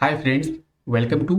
Hi friends, welcome to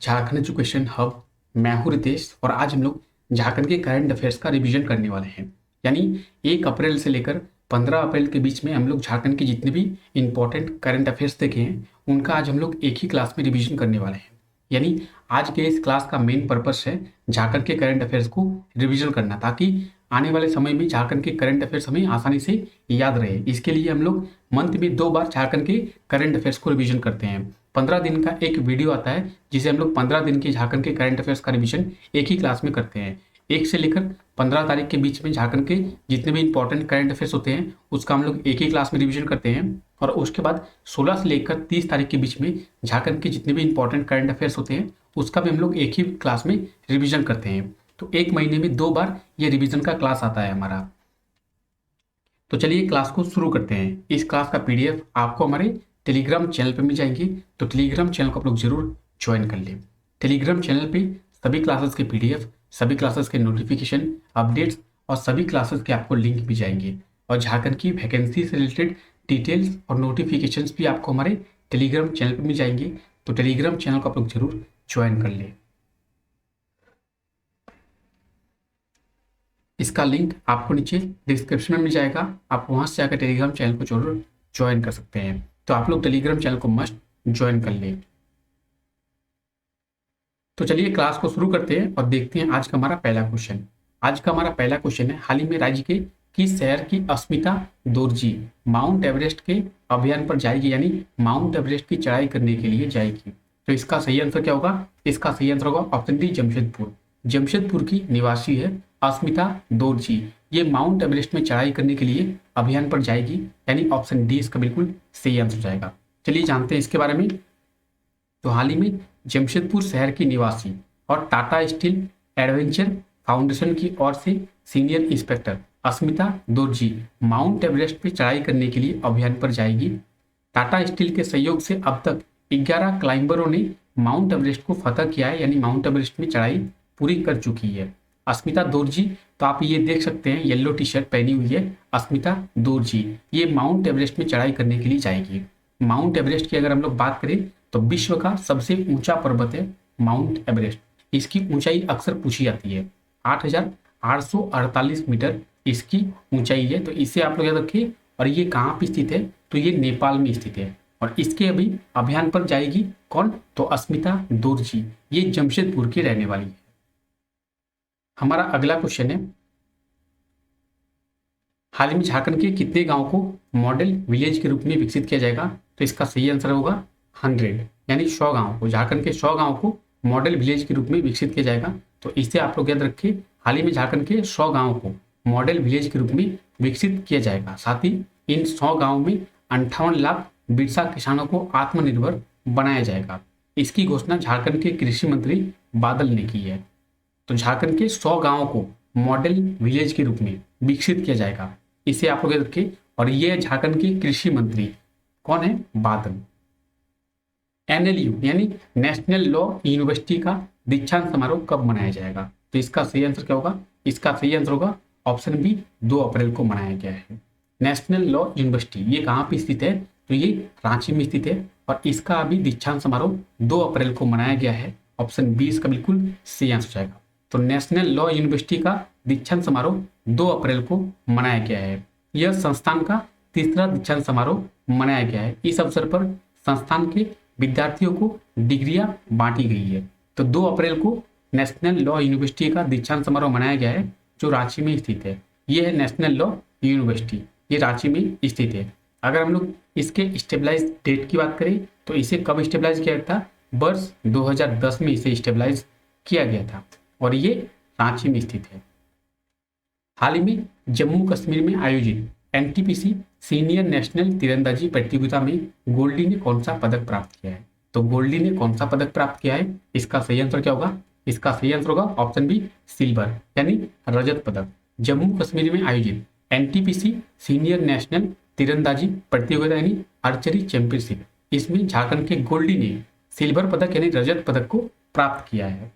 Jharkhand education hub. मैं हूं रितेश और आज हम लोग झारखंड के करंट अफेयर्स का रिवीजन करने वाले हैं। यानी 1 अप्रैल से लेकर 15 अप्रैल के बीच में हम लोग झारखंड के जितने भी इंपॉर्टेंट करंट अफेयर्स देखे हैं उनका आज हम लोग एक ही क्लास में रिवीजन करने वाले हैं। यानी आज के इस क्लास का मेन पर्पस है झारखंड के करंट अफेयर्स को रिवीजन करना, ताकि आने वाले समय में झारखंड के करंट अफेयर्स हमें आसानी से याद रहे। इसके लिए हम लोग मंथ में 2 बार झारखंड के करंट अफेयर्स को रिवीजन करते हैं। 15 दिन का एक वीडियो आता है जिसे हम लोग 15 दिन के झारखंड के करंट अफेयर्स का रिवीजन एक ही क्लास में करते हैं। 1 से लेकर 15 तारीख के बीच में झारखंड के जितने भी इंपॉर्टेंट करंट अफेयर्स होते हैं उसका हम लोग एक ही क्लास में रिवीजन करते हैं। और उसके बाद 16 से लेकर 30 तारीख के बीच में झारखंड के जितने भी इंपॉर्टेंट करंट अफेयर्स होते हैं उसका भी हम लोग एक ही क्लास में रिवीजन करते हैं। तो एक महीने में 2 बार ये रिवीजन का क्लास आता है हमारा। तो चलिए क्लास को शुरू करते हैं। इस क्लास का पीडीएफ आपको हमारे टेलीग्राम चैनल पे मिल जाएंगे, तो टेलीग्राम चैनल को आप लोग जरूर ज्वाइन कर लें। टेलीग्राम चैनल पे सभी क्लासेस के पीडीएफ, सभी क्लासेस के नोटिफिकेशन, अपडेट्स और सभी क्लासेस के आपको लिंक भी जाएंगे। और झारखंड की वैकेंसी से रिलेटेड डिटेल्स और नोटिफिकेशंस भी आपको हमारे टेलीग्राम चैनल पर मिल जाएंगे। तो टेलीग्राम चैनल को आप लोग जरूर ज्वाइन कर लें। इसका लिंक आपको नीचे डिस्क्रिप्शन में मिल जाएगा, आप वहां से जाकर टेलीग्राम चैनल को जरूर ज्वाइन कर सकते हैं। तो आप लोग टेलीग्राम चैनल को मस्ट ज्वाइन कर लें। तो चलिए क्लास को शुरू करते हैं और देखते हैं आज का हमारा पहला क्वेश्चन। आज का हमारा पहला क्वेश्चन है, हाल ही में राज्य के किस शहर की अस्मिता दोरजी माउंट एवरेस्ट के अभियान पर जाएगी, यानी माउंट एवरेस्ट की चढ़ाई करने के लिए जाएगी। तो इसका सही आंसर क्या होगा? इसका सही आंसर होगा ऑप्शन डी, जमशेदपुर। जमशेदपुर की निवासी है अस्मिता दोरजी। ये माउंट एवरेस्ट में चढ़ाई करने के लिए अभियान पर जाएगी, यानी ऑप्शन डी इसका बिल्कुल सही आंसर जाएगा। चलिए जानते हैं इसके बारे में। तो हाल ही में जमशेदपुर शहर की निवासी और टाटा स्टील एडवेंचर फाउंडेशन की ओर से सीनियर इंस्पेक्टर अस्मिता दोरजी माउंट एवरेस्ट पर चढ़ाई करने के लिए अभियान पर जाएगी। टाटा स्टील के सहयोग से अब तक 11 क्लाइंबरों ने माउंट एवरेस्ट को फतह किया है, यानी माउंट एवरेस्ट में चढ़ाई पूरी कर चुकी है अस्मिता दोरजी। तो आप ये देख सकते हैं येलो टी शर्ट पहनी हुई है अस्मिता दोरजी। ये माउंट एवरेस्ट में चढ़ाई करने के लिए जाएगी। माउंट एवरेस्ट की अगर हम लोग बात करें तो विश्व का सबसे ऊंचा पर्वत है माउंट एवरेस्ट। इसकी ऊंचाई अक्सर पूछी जाती है, 8,848 मीटर इसकी ऊंचाई है। तो इसे आप लोग याद रखिए। और ये कहाँ पे स्थित है? तो ये नेपाल में स्थित है। और इसके अभी अभियान पर जाएगी कौन? तो अस्मिता दोरजी। ये जमशेदपुर की रहने वाली है। हमारा अगला क्वेश्चन है, हाल ही में झारखंड के कितने गांव को मॉडल विलेज के रूप में विकसित किया जाएगा? तो इसका सही आंसर होगा 100, यानी 100 गांव को, झारखंड के 100 गांव को मॉडल विलेज के रूप में विकसित किया जाएगा। तो इससे आप लोग याद रखिए, हाल ही में झारखंड के 100 गांव को मॉडल विलेज के रूप में विकसित किया जाएगा। साथ ही इन 100 गाँव में 58 लाख बिरसा किसानों को आत्मनिर्भर बनाया जाएगा। इसकी घोषणा झारखंड के कृषि मंत्री बादल ने की है। तो झारखंड के 100 गांवों को मॉडल विलेज के रूप में विकसित किया जाएगा, इसे आप लोग याद रखिए। और ये झारखंड के कृषि मंत्री कौन है? बादल। NLU यानी नेशनल लॉ यूनिवर्सिटी का दीक्षांत समारोह कब मनाया जाएगा? तो इसका सही आंसर क्या होगा? इसका सही आंसर होगा ऑप्शन बी, 2 अप्रैल को मनाया गया है। नेशनल लॉ यूनिवर्सिटी ये कहाँ पे स्थित है? तो ये रांची में स्थित है। और इसका अभी दीक्षांत समारोह 2 अप्रैल को मनाया गया है। ऑप्शन बी इसका बिल्कुल सही आंसर जाएगा। तो नेशनल लॉ यूनिवर्सिटी का दीक्षांत समारोह 2 अप्रैल को मनाया गया है। यह संस्थान का तीसरा दीक्षांत समारोह मनाया गया है। इस अवसर पर संस्थान के विद्यार्थियों को डिग्रियां बांटी गई है। तो 2 अप्रैल को नेशनल लॉ यूनिवर्सिटी का दीक्षांत समारोह मनाया गया है, जो रांची में स्थित है। यह है नेशनल लॉ यूनिवर्सिटी, ये रांची में स्थित है। अगर हम लोग इसके स्टेबलाइज डेट की बात करें तो इसे कब स्टेबलाइज किया था? वर्ष 2010 में इसे स्टेबलाइज किया गया था और ये रांची में स्थित है। हाल ही में जम्मू कश्मीर में आयोजित NTPC सीनियर नेशनल तीरंदाजी प्रतियोगिता में गोल्डी ने कौन सा पदक प्राप्त किया है? तो गोल्डी ने कौन सा पदक प्राप्त किया है? इसका सही आंसर क्या होगा? इसका सही आंसर होगा ऑप्शन बी, सिल्वर, यानी रजत पदक। जम्मू कश्मीर में आयोजित NTPC सीनियर नेशनल तीरंदाजी प्रतियोगिता यानी आर्चरी चैंपियनशिप, इसमें झारखंड के गोल्डी ने सिल्वर पदक यानी रजत पदक को प्राप्त किया है।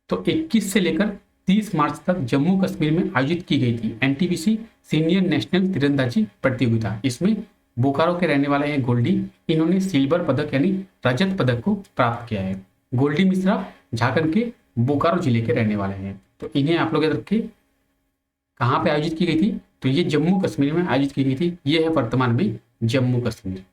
तो 21 से लेकर 30 मार्च तक जम्मू कश्मीर में आयोजित की गई थी NTPC सीनियर नेशनल तीरंदाजी प्रतियोगिता। इसमें बोकारो के रहने वाले हैं गोल्डी। इन्होंने सिल्वर पदक यानी रजत पदक को प्राप्त किया है। गोल्डी मिश्रा झारखंड के बोकारो जिले के रहने वाले हैं। तो इन्हें आप लोग याद रखें कहाँ पे आयोजित की गई थी, तो ये जम्मू कश्मीर में आयोजित की गई थी। ये है वर्तमान में जम्मू कश्मीर।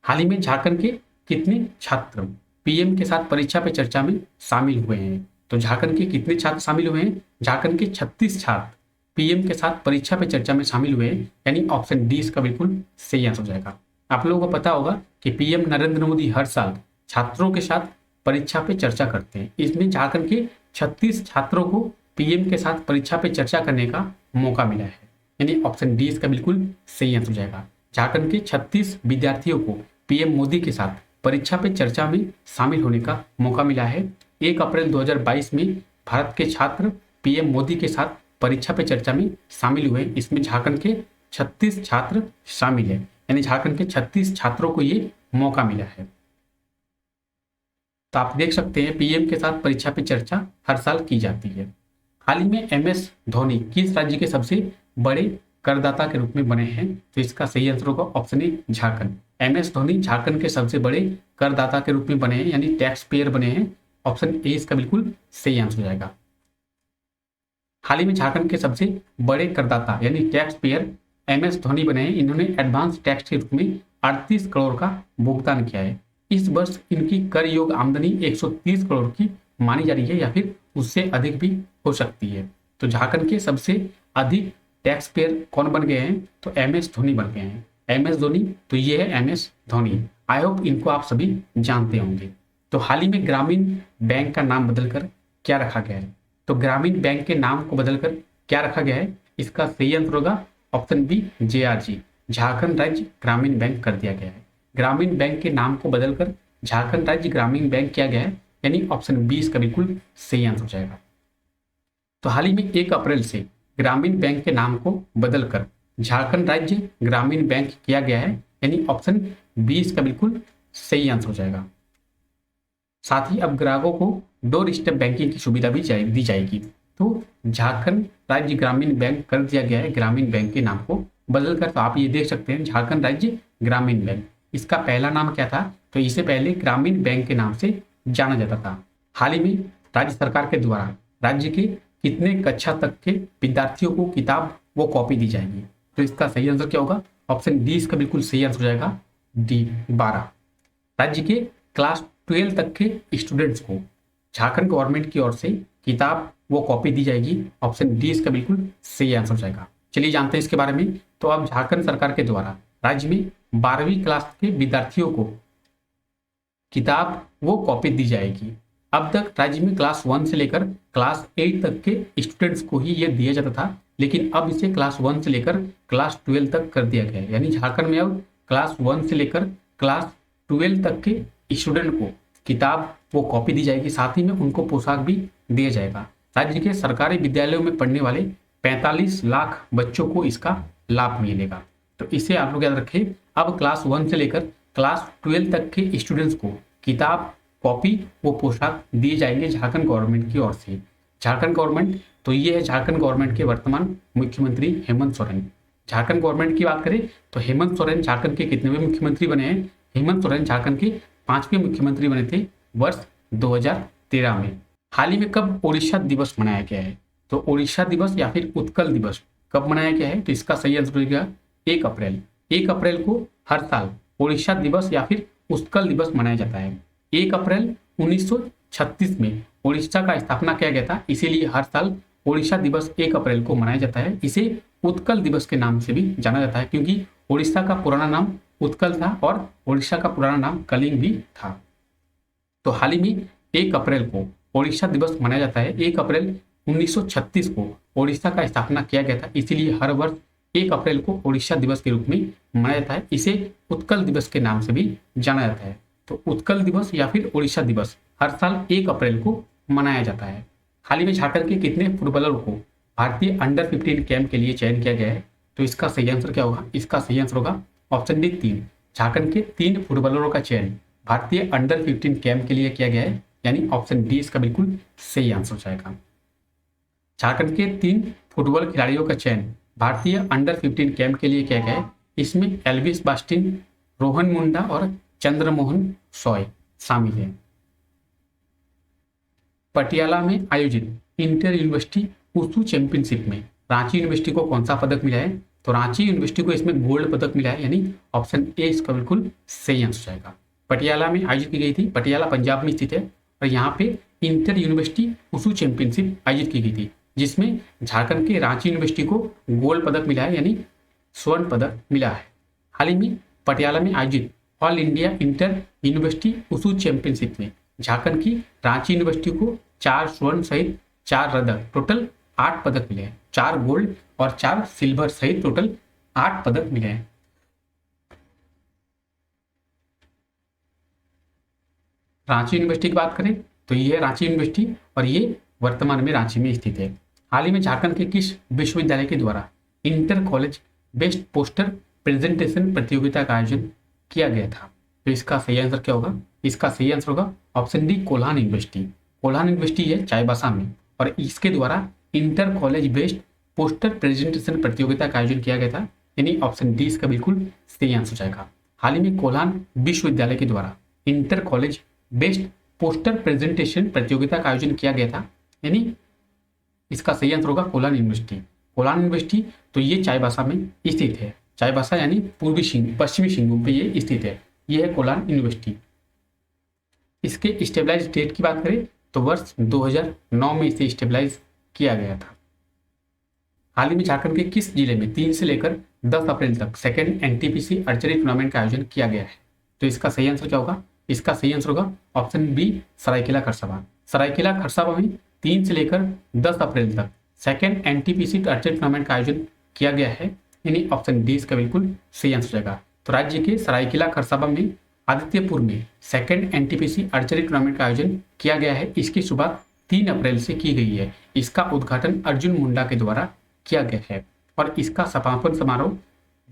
हाल ही में झारखंड के कितने छात्र पीएम के साथ परीक्षा पे चर्चा में शामिल हुए हैं? तो झारखंड के कितने छात्र शामिल हुए हैं? झारखंड के 36 छात्र पीएम के साथ परीक्षा पे चर्चा में शामिल हुए हैं, यानी ऑप्शन डी इसका बिल्कुल सही आंसर हो जाएगा। आप लोगों को पता होगा कि पीएम नरेंद्र मोदी हर साल छात्रों के साथ परीक्षा पे चर्चा करते हैं। इसमें झारखंड के 36 छात्रों को पीएम के साथ परीक्षा पे चर्चा करने का मौका मिला है, यानी ऑप्शन डी इसका बिल्कुल सही आंसर हो जाएगा। झारखंड के 36 विद्यार्थियों को पीएम मोदी के साथ परीक्षा पे चर्चा में शामिल होने का मौका मिला है। 1 अप्रैल 2022 में भारत के छात्र पीएम मोदी के साथ परीक्षा पे चर्चा में शामिल हुए। इसमें झारखंड के 36 छात्र शामिल है, यानी झारखंड के 36 छात्रों को ये मौका मिला है। तो आप देख सकते हैं पीएम के साथ परीक्षा पे चर्चा हर साल की जाती है। हाल ही में एमएस धोनी किस राज्य के सबसे बड़े करदाता के रूप में बने हैं? तो इसका सही आंसर होगा option A Jharkhand. MS Dhoni Jharkhand के सबसे बड़े करदाता के रूप में बने हैं, यानी टैक्स पेयर बने हैं। ऑप्शन ए इसका बिल्कुल सही आंसर हो जाएगा। हाल ही में झारखंड के सबसे बड़े करदाता यानी टैक्स पेयर एमएस धोनी बने हैं। इन्होंने एडवांस टैक्स के रूप में 38 करोड़ का भुगतान किया है। इस वर्ष इनकी कर योग्य आमदनी 130 करोड़ की मानी जा रही है, या फिर उससे अधिक भी हो सकती है। तो झारखंड के सबसे अधिक टैक्स पेयर कौन बन गए हैं? तो एमएस धोनी बन गए हैं। एमएस धोनी, तो ये है एमएस धोनी। आई होप इनको आप सभी जानते होंगे। तो हाल ही में ग्रामीण बैंक का नाम बदलकर क्या रखा गया है? तो ग्रामीण बैंक के नाम को बदलकर क्या रखा गया है? इसका सही आंसर होगा ऑप्शन बी जेआरजी, झारखंड राज्य ग्रामीण बैंक कर दिया गया है। ग्रामीण बैंक के नाम को बदलकर झारखंड राज्य ग्रामीण बैंक किया गया है, यानी ऑप्शन बी इसका बिल्कुल सही आंसर हो जाएगा। तो हाल ही में 1 अप्रैल से ग्रामीण बैंक के नाम को बदलकर झारखंड राज्य ग्रामीण बैंक किया गया है, यानी ऑप्शन बी इसका बिल्कुल सही आंसर हो जाएगा। साथ ही अब ग्राहकों को डोर स्टेप बैंकिंग की सुविधा भी दी जाएगी। तो झारखंड राज्य ग्रामीण बैंक कर दिया गया है ग्रामीण बैंक के नाम को बदलकर। तो आप ये देख सकते हैं झारखंड राज्य ग्रामीण बैंक। इसका पहला नाम क्या था? तो इसे पहले ग्रामीण बैंक के नाम से जाना जाता था। हाल ही में राज्य सरकार के द्वारा राज्य के कितने कक्षा तक के विद्यार्थियों को किताब वो कॉपी दी जाएगी? तो इसका सही आंसर क्या होगा? ऑप्शन डी इसका बिल्कुल सही आंसर हो जाएगा, डी 12। राज्य के क्लास 12 तक के स्टूडेंट्स को झारखंड गवर्नमेंट की ओर से किताब वो कॉपी दी जाएगी। ऑप्शन डी इसका बिल्कुल सही आंसर हो जाएगा। चलिए जानते हैं इसके बारे में। तो अब झारखंड सरकार के द्वारा राज्य में 12वीं क्लास के विद्यार्थियों को किताब वो कॉपी दी जाएगी। अब तक राज्य में क्लास 1 से लेकर क्लास 8 तक के स्टूडेंट्स को ही ये दिया जाता था, लेकिन अब इसे क्लास 1 से लेकर क्लास 12 तक कर दिया गया है। यानी झारखंड में अब क्लास 1 से लेकर क्लास 12 तक के स्टूडेंट को किताब वो कॉपी दी जाएगी, साथ ही में उनको पोशाक भी दिया जाएगा। राज्य के सरकारी विद्यालयों में पढ़ने वाले 45 लाख बच्चों को इसका लाभ मिलेगा। तो इसे आप लोग याद रखें। अब क्लास 1 से लेकर क्लास 12 तक के स्टूडेंट्स को किताब कॉपी वो पोशाक दिए जाएंगे झारखंड गवर्नमेंट की ओर से। झारखंड गवर्नमेंट, तो ये है झारखंड गवर्नमेंट के वर्तमान मुख्यमंत्री हेमंत सोरेन। झारखंड गवर्नमेंट की बात करें तो हेमंत सोरेन झारखंड के कितनेवें मुख्यमंत्री बने हैं? हेमंत सोरेन झारखंड के 5वें मुख्यमंत्री बने थे वर्ष 2013 में। हाल ही में कब ओडिशा दिवस मनाया गया है? तो ओडिशा दिवस या फिर उत्कल दिवस कब मनाया गया है? तो इसका सही आंसर होगा 1 अप्रैल। 1 अप्रैल को हर साल ओडिशा दिवस या फिर उत्कल दिवस मनाया जाता है। 1 अप्रैल 1936 में ओडिशा का स्थापना किया गया था, इसीलिए हर साल ओडिशा दिवस 1 अप्रैल को मनाया जाता है। इसे उत्कल दिवस के नाम से भी जाना जाता है, क्योंकि ओडिशा का पुराना नाम उत्कल था और ओडिशा का पुराना नाम कलिंग भी था। तो हाल ही में 1 अप्रैल को ओडिशा दिवस मनाया जाता है। 1 अप्रैल 1936 को ओडिशा का स्थापना किया गया था, इसीलिए हर वर्ष 1 अप्रैल को ओडिशा दिवस के रूप में मनाया जाता है। इसे उत्कल दिवस के नाम से भी जाना जाता है। तो उत्कल दिवस या फिर ओडिशा दिवस हर साल 1 अप्रैल को मनाया जाता है। हाल ही में झारखंड के कितने फुटबॉलरों को भारतीय अंडर 15 कैंप के लिए चयन किया गया है? तो इसका सही आंसर क्या होगा? इसका सही आंसर होगा ऑप्शन डी 3। झारखंड के 3 फुटबॉलरों का चयन भारतीय अंडर 15 कैंप के लिए किया गया है, यानी ऑप्शन डी इसका बिल्कुल सही आंसर हो जाएगा। झारखंड के 3 फुटबॉल खिलाड़ियों का चयन भारतीय अंडर 15 कैंप के लिए किया गया है, इसमें एल्विस बास्टिन, रोहन मुंडा और चंद्रमोहन सॉय शामिल हैं। पटियाला में आयोजित इंटर यूनिवर्सिटी वुशु चैंपियनशिप में रांची यूनिवर्सिटी को कौन सा पदक मिला है? तो रांची यूनिवर्सिटी को इसमें गोल्ड पदक मिला है, यानी ऑप्शन ए इसका बिल्कुल सही आंसर जाएगा। पटियाला में आयोजित की गई थी, पटियाला पंजाब में स्थित है और यहाँ पे इंटर यूनिवर्सिटी वुशु चैंपियनशिप आयोजित की गई थी, जिसमें झारखंड के रांची यूनिवर्सिटी को गोल्ड पदक मिला है, यानी स्वर्ण पदक मिला है। हाल ही में पटियाला में आयोजित all India inter university wushu championship में झारखंड की रांची यूनिवर्सिटी को 4 स्वर्ण सहित 4 रजत, टोटल 8 पदक मिले हैं। 4 गोल्ड और 4 सिल्वर सहित टोटल 8 पदक मिले हैं। रांची यूनिवर्सिटी की बात करें तो ये है रांची यूनिवर्सिटी और ये वर्तमान में रांची में स्थित है। हाल ही में झारखंड के किस विश्वविद्यालय के द्वारा inter college best poster presentation प्रतियोगिता का आयोजन किया गया था? तो इसका सही आंसर क्या होगा? इसका सही आंसर होगा option D, Kolhan university. Kolhan university है चाईबासा में और इसके द्वारा inter college best poster presentation प्रतियोगिता का आयोजन किया गया था, यानी ऑप्शन डी इसका बिल्कुल सही आंसर जाएगा। हाल ही में कोल्हान विश्वविद्यालय के द्वारा inter college best poster presentation प्रतियोगिता का आयोजन किया गया था, यानी इसका सही आंसर होगा कोल्हान यूनिवर्सिटी। कोल्हान यूनिवर्सिटी तो ये चाईबासा में स्थित है। चाईबासा यानी पश्चिमी सिंहभूम पे ये स्थित है। ये है कोल्हान यूनिवर्सिटी। इसके स्टेबलाइज डेट की बात करें तो वर्ष 2009 में इसे स्टेबलाइज किया गया था। हाल ही में झारखंड के किस जिले में 3 से लेकर 10 अप्रैल तक सेकेंड एनटीपीसी आर्चरी टूर्नामेंट का आयोजन किया गया है? तो इसका सही आंसर क्या होगा? इसका सही आंसर होगा ऑप्शन बी, सरायकेला खरसावां। सरायकेला खरसावां में 3 से लेकर 10 अप्रैल तक सेकेंड एनटीपीसी आर्चरी टूर्नामेंट का आयोजन किया गया है, यानी ऑप्शन डी इसका बिल्कुल सही आंसर जाएगा। तो राज्य के सरायकेला खरसावां में आदित्यपुर में सेकेंड एनटीपीसी आर्चरी टूर्नामेंट का आयोजन किया गया है। इसकी शुरुआत 3 अप्रैल से की गई है। इसका उद्घाटन अर्जुन मुंडा के द्वारा किया गया है और इसका समापन समारोह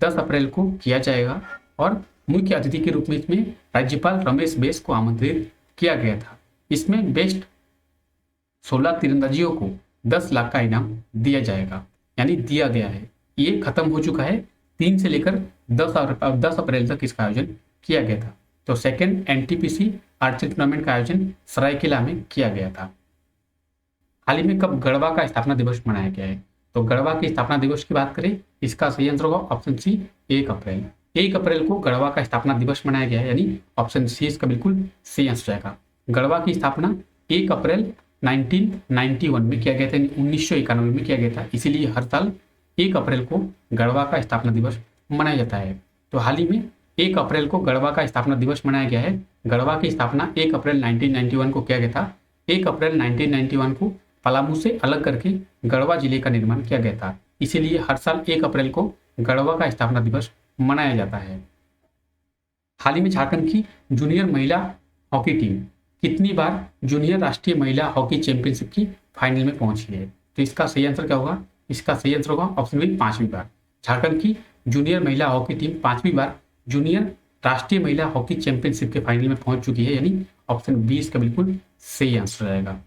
10 अप्रैल को किया जाएगा और मुख्य अतिथि के रूप में इसमें राज्यपाल रमेश बैस को आमंत्रित किया गया था। इसमें बेस्ट 16 तीरंदाजियों को 10 लाख का इनाम दिया जाएगा, यानी दिया गया है। ये खत्म हो चुका है। 3 से लेकर 10 अप्रैल तक इसका आयोजन किया गया था। तो सेकेंड एनटीपीसी आर्चरी टूर्नामेंट का आयोजन सरायकेला में किया गया था। हाल ही में कब गढ़वा का स्थापना दिवस मनाया गया है? तो गढ़वा के स्थापना दिवस की बात करें, इसका सही आंसर होगा ऑप्शन सी, 1 अप्रैल। 1 अप्रैल को गढ़वा का स्थापना दिवस मनाया गया है, यानी ऑप्शन सी इसका बिल्कुल सही आंसर जाएगा। गढ़वा की स्थापना 1 अप्रैल 1991 में किया गया था, 1991 में किया गया था। इसीलिए हर साल 1 अप्रैल को गढ़वा का स्थापना दिवस मनाया जाता है। तो हाल ही में 1 अप्रैल को गढ़वा का स्थापना दिवस मनाया गया है। गढ़वा की स्थापना 1 अप्रैल 1991 को किया गया था। 1 अप्रैल 1991 को पलामू से अलग करके गढ़वा जिले का निर्माण किया गया था। इसीलिए हर साल 1 अप्रैल को गढ़वा का स्थापना दिवस मनाया जाता है। हाल ही में झारखंड की जूनियर महिला हॉकी टीम कितनी बार जूनियर राष्ट्रीय महिला हॉकी चैंपियनशिप की फाइनल में पहुंची है? तो इसका सही आंसर क्या होगा? इसका सही आंसर होगा ऑप्शन बी, 5वीं बार। झारखंड की जूनियर महिला हॉकी टीम 5वीं बार जूनियर राष्ट्रीय महिला हॉकी चैंपियनशिप के फाइनल में पहुंच चुकी है, यानी ऑप्शन बी इसका बिल्कुल सही आंसर रहेगा।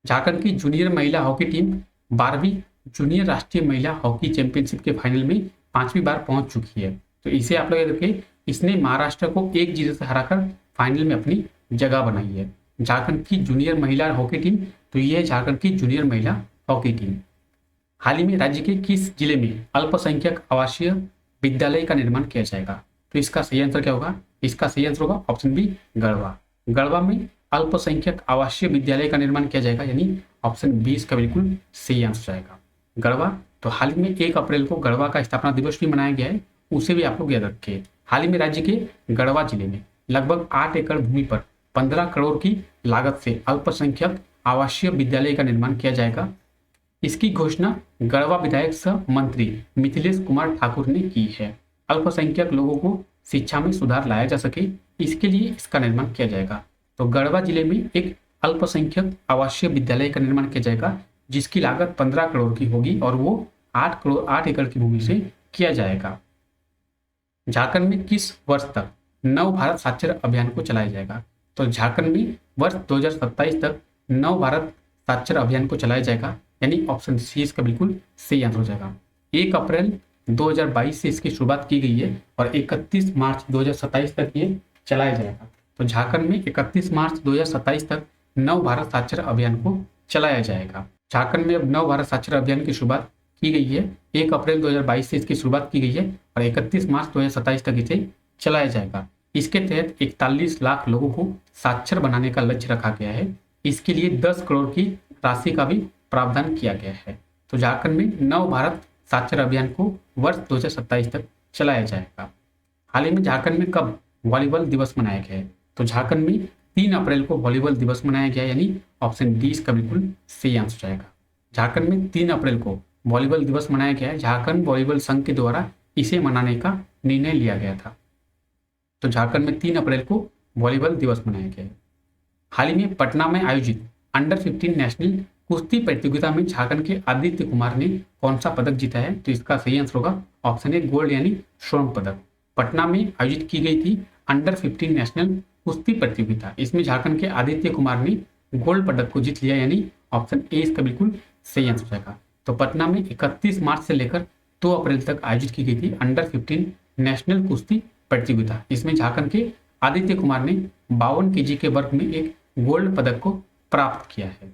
झारखंड की जूनियर महिला हॉकी टीम 12वीं जूनियर राष्ट्रीय महिला हॉकी चैंपियनशिप के फाइनल में 5वीं बार पहुंच चुकी है। तो इसे आप लोग याद रखिए, इसने महाराष्ट्र को 1-0 से हराकर फाइनल में अपनी जगह बनाई है। झारखंड की जूनियर महिला हॉकी टीम, तो ये है झारखंड की जूनियर महिला हॉकी टीम। हाल ही में राज्य के किस जिले में अल्पसंख्यक आवासीय विद्यालय का निर्माण किया जाएगा? तो इसका सही आंसर क्या होगा? इसका सही आंसर होगा ऑप्शन बी, गढ़वा। गढ़वा में अल्पसंख्यक आवासीय विद्यालय का निर्माण किया जाएगा, यानी ऑप्शन बी इसका बिल्कुल सही आंसर जाएगा, गढ़वा। तो हाल ही में 1 अप्रैल को गढ़वा का स्थापना दिवस भी मनाया गया है, उसे भी आप लोग याद रखें। हाल ही में राज्य के गढ़वा जिले में लगभग 8 एकड़ भूमि पर 15 करोड़ की लागत से अल्पसंख्यक आवासीय विद्यालय का निर्माण किया जाएगा। इसकी घोषणा गढ़वा विधायक सह मंत्री मिथिलेश कुमार ठाकुर ने की है। अल्पसंख्यक लोगों को शिक्षा में सुधार लाया जा सके, इसके लिए इसका निर्माण किया जाएगा। तो गढ़वा जिले में एक अल्पसंख्यक आवासीय विद्यालय का निर्माण किया जाएगा, जिसकी लागत 15 करोड़ की होगी और वो 8 एकड़ की भूमि से किया जाएगा। झारखंड में किस वर्ष तक नव भारत साक्षर अभियान को चलाया जाएगा? तो झारखंड में वर्ष 2027 तक नव भारत साक्षर अभियान को चलाया जाएगा, यानी ऑप्शन सी इसका बिल्कुल सही आंसर हो जाएगा। 1 अप्रैल 2022 से इसकी शुरुआत की गई है और 31 मार्च 2027 तक ये चलाया जाएगा। तो झारखंड में 31 मार्च 2027 तक नव भारत साक्षर अभियान को चलाया जाएगा। झारखंड में अब नव भारत साक्षर अभियान की शुरुआत की गई है। 1 अप्रैल 2022 से इसकी शुरुआत की गई है और 31 मार्च 2027 तक इसे चलाया जाएगा। इसके तहत 41 लाख लोगों को साक्षर बनाने का लक्ष्य रखा गया है। इसके लिए 10 करोड़ की राशि का भी प्रावधान किया गया है। तो झारखंड में नव भारत साक्षर अभियान को वर्ष 2027 तक चलाया जाएगा। हाल ही में झारखंड में कब वॉलीबॉल दिवस मनाया गया है? तो झारखंड में 3 अप्रैल को वॉलीबॉल दिवस मनाया गया, यानी ऑप्शन डी इसका बिल्कुल सही आंसर जाएगा। झारखंड में 3 अप्रैल को वॉलीबॉल दिवस मनाया गया है। झारखंड वॉलीबॉल संघ के द्वारा इसे मनाने का निर्णय लिया गया था। तो झारखंड में 3 अप्रैल को वॉलीबॉल दिवस मनाया गया है। हाल ही में पटना में आयोजित अंडर 15 नेशनल कुश्ती प्रतियोगिता में झारखंड के आदित्य कुमार ने कौन सा पदक जीता है? तो इसका सही आंसर होगा ऑप्शन ए गोल्ड यानी स्वर्ण पदक। पटना में आयोजित की गई थी अंडर 15 नेशनल कुश्ती प्रतियोगिता। इसमें झारखंड के आदित्य कुमार ने गोल्ड पदक को जीत लिया, यानी ऑप्शन ए इसका बिल्कुल सही आंसर जाएगा। तो पटना में 31 मार्च से लेकर 2 अप्रैल तक आयोजित की गई थी अंडर 15 नेशनल कुश्ती प्रतियोगिता। इसमें झारखंड के आदित्य कुमार ने 52 केजी के वर्ग में एक गोल्ड पदक को प्राप्त किया है।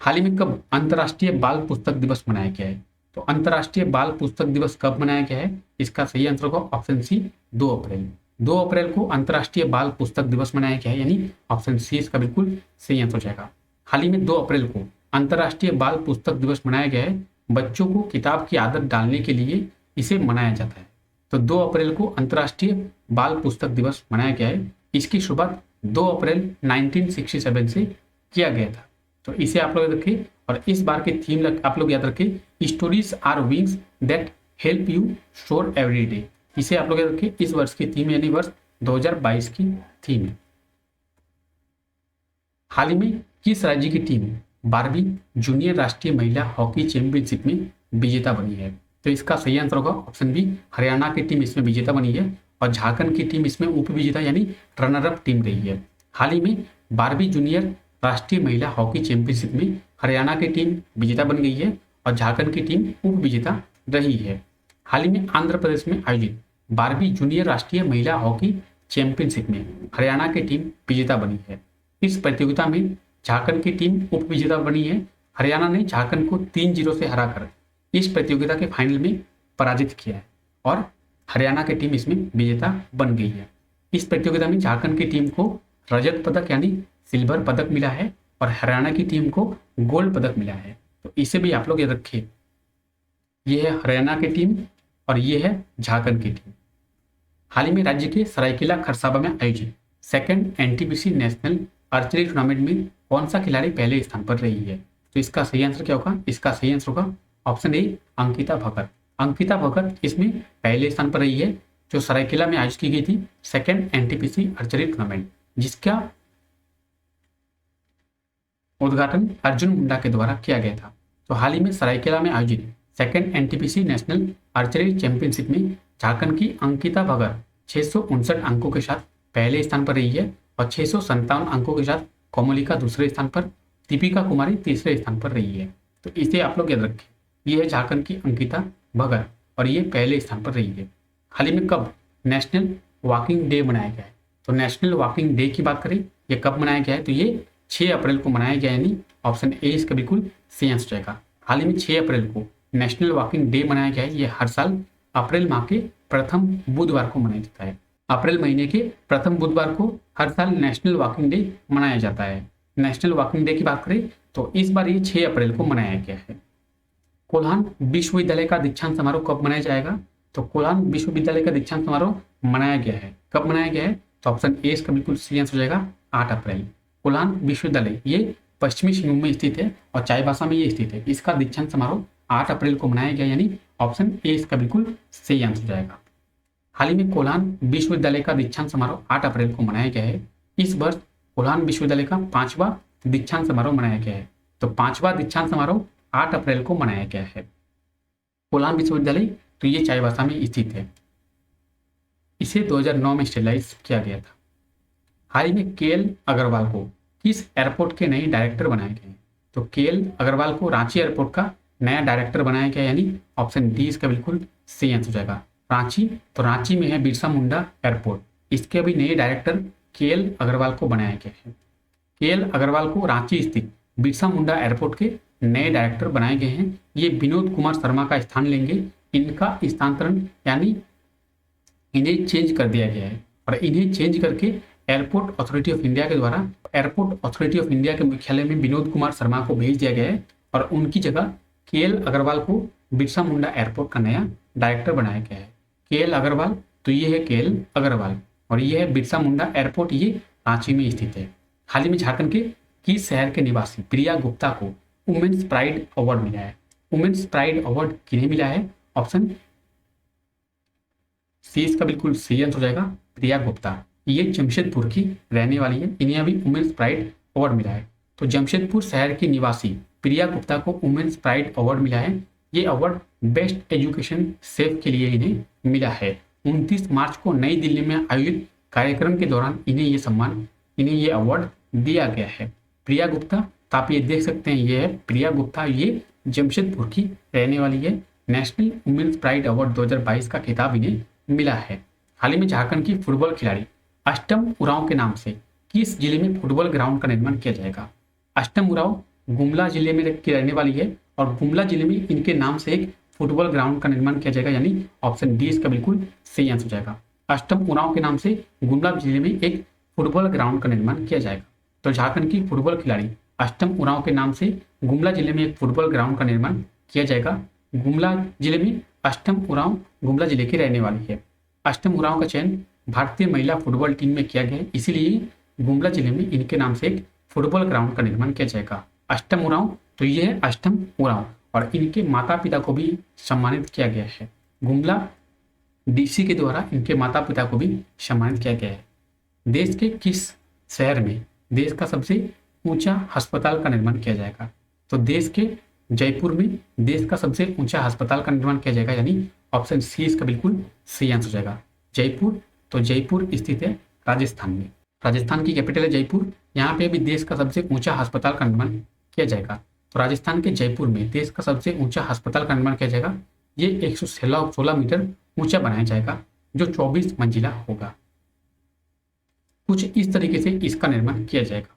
हाल ही में कब अंतर्राष्ट्रीय बाल पुस्तक दिवस मनाया गया है? तो अंतर्राष्ट्रीय बाल पुस्तक दिवस कब मनाया गया है? इसका सही आंसर होगा ऑप्शन सी 2 अप्रैल। 2 अप्रैल को अंतर्राष्ट्रीय बाल पुस्तक दिवस मनाया गया है, यानी ऑप्शन सी इसका बिल्कुल सही आंसर जाएगा। हाल ही में 2 अप्रैल को अंतर्राष्ट्रीय बाल पुस्तक दिवस मनाया गया है। बच्चों को किताब की आदत डालने के लिए इसे मनाया जाता है। तो 2 अप्रैल को अंतर्राष्ट्रीय बाल पुस्तक दिवस मनाया गया है। इसकी शुरुआत 2 अप्रैल 1967 से किया गया था। तो इसे आप लोग याद रखें और इस बार की थीम आप लोग याद रखें, stories are wings that help you soar every day. इसे आप लोग याद रखें, इस वर्ष की थीम यानी वर्ष 2022 की थीम है। हाल ही में किस राज्य की टीम 12वीं जूनियर राष्ट्रीय महिला हॉकी चैंपियनशिप में विजेता बनी है? तो इसका सही आंसर होगा ऑप्शन बी, हरियाणा की टीम इसमें विजेता बनी है और झारखंड की टीम इसमें उप विजेता यानी रनर अप टीम रही है। हाल ही में 12वीं जूनियर राष्ट्रीय महिला हॉकी चैंपियनशिप में हरियाणा की टीम विजेता बन गई है और झारखंड की टीम उप विजेता रही है। हाल ही में आंध्र प्रदेश में आयोजित 12वीं जूनियर राष्ट्रीय महिला हॉकी चैंपियनशिप में हरियाणा की टीम विजेता बनी है। इस प्रतियोगिता में झारखंड की टीम उप विजेता बनी है। हरियाणा ने झारखंड को 3-0 से हराकर इस प्रतियोगिता के फाइनल में पराजित किया है और हरियाणा की टीम इसमें विजेता बन गई है। इस प्रतियोगिता में झारखंड की टीम को रजत पदक यानी सिल्वर पदक मिला है और हरियाणा की टीम को गोल्ड पदक मिला है। तो इसे भी आप लोग याद रखिए, ये है हरियाणा की टीम और ये है झारखंड की टीम। हाल ही में राज्य के सरायकेला खरसावा में आयोजित 2nd NTPC national archery tournament में कौन सा खिलाड़ी पहले स्थान पर रही है? तो इसका सही आंसर क्या होगा? इसका सही आंसर होगा ऑप्शन ए अंकिता भगत। अंकिता भगत इसमें पहले स्थान पर रही है, जो सरायकेला में आयोजित की गई थी 2nd एनटीपीसी आर्चरी टूर्नामेंट, जिसका उद्घाटन अर्जुन मुंडा के द्वारा किया गया था। तो हाल ही में सरायकेला में आयोजित 2nd NTPC national archery championship में झारखंड की अंकिता भगत 659 अंकों के साथ पहले स्थान पर रही है और 657 अंकों के साथ कोमलिका दूसरे स्थान पर, दीपिका कुमारी तीसरे स्थान पर रही है। तो इसे आप लोग याद रखें, ये है झारखंड की अंकिता भगत और ये पहले स्थान पर रही है। हाल ही में कब नेशनल वॉकिंग डे मनाया गया है? तो नेशनल वॉकिंग डे की बात करें, ये कब मनाया गया है? तो ये 6 अप्रैल को मनाया गया, यानी ऑप्शन ए इसका बिल्कुल सही आंसर जाएगा। हाल ही में 6 अप्रैल को नेशनल वॉकिंग डे मनाया गया है। ये हर साल अप्रैल माह के प्रथम बुधवार को मनाया जाता है। अप्रैल महीने के प्रथम बुधवार को हर साल नेशनल वॉकिंग डे मनाया जाता है। नेशनल वॉकिंग डे की बात करें तो इस बार ये 6 अप्रैल को मनाया गया है। कोल्हान विश्वविद्यालय का दीक्षांत समारोह कब मनाया जाएगा? तो कोल्हान विश्वविद्यालय का दीक्षांत समारोह मनाया गया है। कब मनाया गया है? तो ऑप्शन ए इसका बिल्कुल सही आंसर हो जाएगा 8 अप्रैल। कोल्हान विश्वविद्यालय ये पश्चिमी सिंहभूम में स्थित है और चाईबासा में ये स्थित है। इसका दीक्षांत समारोह 8 अप्रैल को मनाया गया, यानी ऑप्शन ए इसका बिल्कुल सही आंसर जाएगा। हाल ही में कोल्हान विश्वविद्यालय का दीक्षांत समारोह 8 अप्रैल को मनाया गया है। इस वर्ष कोल्हान विश्वविद्यालय का 5वां दीक्षांत समारोह मनाया गया है। तो 5वां दीक्षांत समारोह 8 अप्रैल को मनाया गया है। कोल्हान विश्वविद्यालय तो ये चाईबासा में स्थित है। इसे 2009 में स्टेलाइज किया गया था। हाल ही में केएल अग्रवाल को किस एयरपोर्ट के नए डायरेक्टर बनाए गए हैं? तो केएल अग्रवाल को रांची एयरपोर्ट का नया डायरेक्टर बनाया गया, यानी ऑप्शन डी इसका बिल्कुल सही आंसर हो जाएगा। रांची, तो रांची में है बिरसा मुंडा एयरपोर्ट, इसके अभी नए डायरेक्टर के.एल. अग्रवाल को बनाया गया है। के.एल. अग्रवाल को रांची स्थित बिरसा मुंडा एयरपोर्ट के नए डायरेक्टर बनाए गए हैं। ये विनोद कुमार शर्मा का स्थान लेंगे। इनका स्थानांतरण यानी इन्हें चेंज कर दिया गया है और इन्हें चेंज करके एयरपोर्ट अथॉरिटी ऑफ इंडिया के द्वारा एयरपोर्ट अथॉरिटी ऑफ इंडिया के मुख्यालय में विनोद कुमार शर्मा को भेज दिया गया है और उनकी जगह के.एल. अग्रवाल को बिरसा मुंडा एयरपोर्ट का नया डायरेक्टर बनाया गया है। के.एल. अग्रवाल, तो ये है के.एल. अग्रवाल और ये है बिरसा मुंडा एयरपोर्ट, ये रांची में स्थित है। हाल ही में झारखंड के किस शहर के निवासी प्रिया गुप्ता को वुमेन्स प्राइड अवार्ड मिला है? वुमेन्स प्राइड अवार्ड किन्हें मिला है? ऑप्शन सी इसका बिल्कुल सही आंसर हो जाएगा, प्रिया गुप्ता। ये जमशेदपुर की रहने वाली है, इन्हें अभी वुमेन्स प्राइड अवार्ड मिला है। तो जमशेदपुर शहर की निवासी प्रिया गुप्ता को वुमेन्स प्राइड अवार्ड मिला है। ये अवार्ड बेस्ट एजुकेशन सेफ के लिए इन्हें मिला है। 29 मार्च को नई दिल्ली में आयोजित कार्यक्रम के दौरान इन्हें ये अवार्ड दिया गया है। प्रिया गुप्ता, तो आप ये देख सकते हैं, ये है प्रिया गुप्ता, ये जमशेदपुर की रहने वाली है। नेशनल वुमेन्स प्राइड अवार्ड 2022 का खिताब इन्हें मिला है। हाल ही में झारखंड की फुटबॉल खिलाड़ी अष्टम उरांव के नाम से किस जिले में फुटबॉल ग्राउंड का निर्माण किया जाएगा? अष्टम उरांव गुमला जिले में की रहने वाली है और गुमला जिले में इनके नाम से एक फुटबॉल ग्राउंड का निर्माण किया जाएगा, यानी ऑप्शन डी इसका बिल्कुल सही आंसर हो जाएगा। अष्टम उरांव के नाम से गुमला जिले में एक फुटबॉल ग्राउंड का निर्माण किया जाएगा। तो झारखंड की फुटबॉल खिलाड़ी अष्टम उरांव के नाम से गुमला जिले में एक फुटबॉल ग्राउंड का निर्माण किया जाएगा। गुमला जिले में अष्टम उरांव गुमला जिले की रहने वाली है। अष्टम उरांव का चयन भारतीय महिला फुटबॉल टीम में किया गया है, इसीलिए गुमला जिले में इनके नाम से एक फुटबॉल ग्राउंड का निर्माण किया जाएगा। अष्टम उरांव, तो ये है अष्टम उरांव और इनके माता पिता को भी सम्मानित किया गया है। गुमला डीसी के द्वारा इनके माता पिता को भी सम्मानित किया गया है। देश के किस शहर में देश का सबसे ऊंचा अस्पताल का निर्माण किया जाएगा? तो देश के जयपुर में देश का सबसे ऊंचा अस्पताल का निर्माण किया जाएगा, यानी ऑप्शन सी इसका बिल्कुल सही आंसर हो जाएगा। जयपुर, तो जयपुर स्थित है राजस्थान में। राजस्थान की कैपिटल है जयपुर। यहाँ पे भी देश का सबसे ऊंचा अस्पताल का निर्माण किया जाएगा। तो राजस्थान के जयपुर में देश का सबसे ऊंचा अस्पताल का निर्माण किया जाएगा। ये 116 मीटर ऊंचा बनाया जाएगा, जो 24 मंजिला होगा। कुछ इस तरीके से इसका निर्माण किया जाएगा।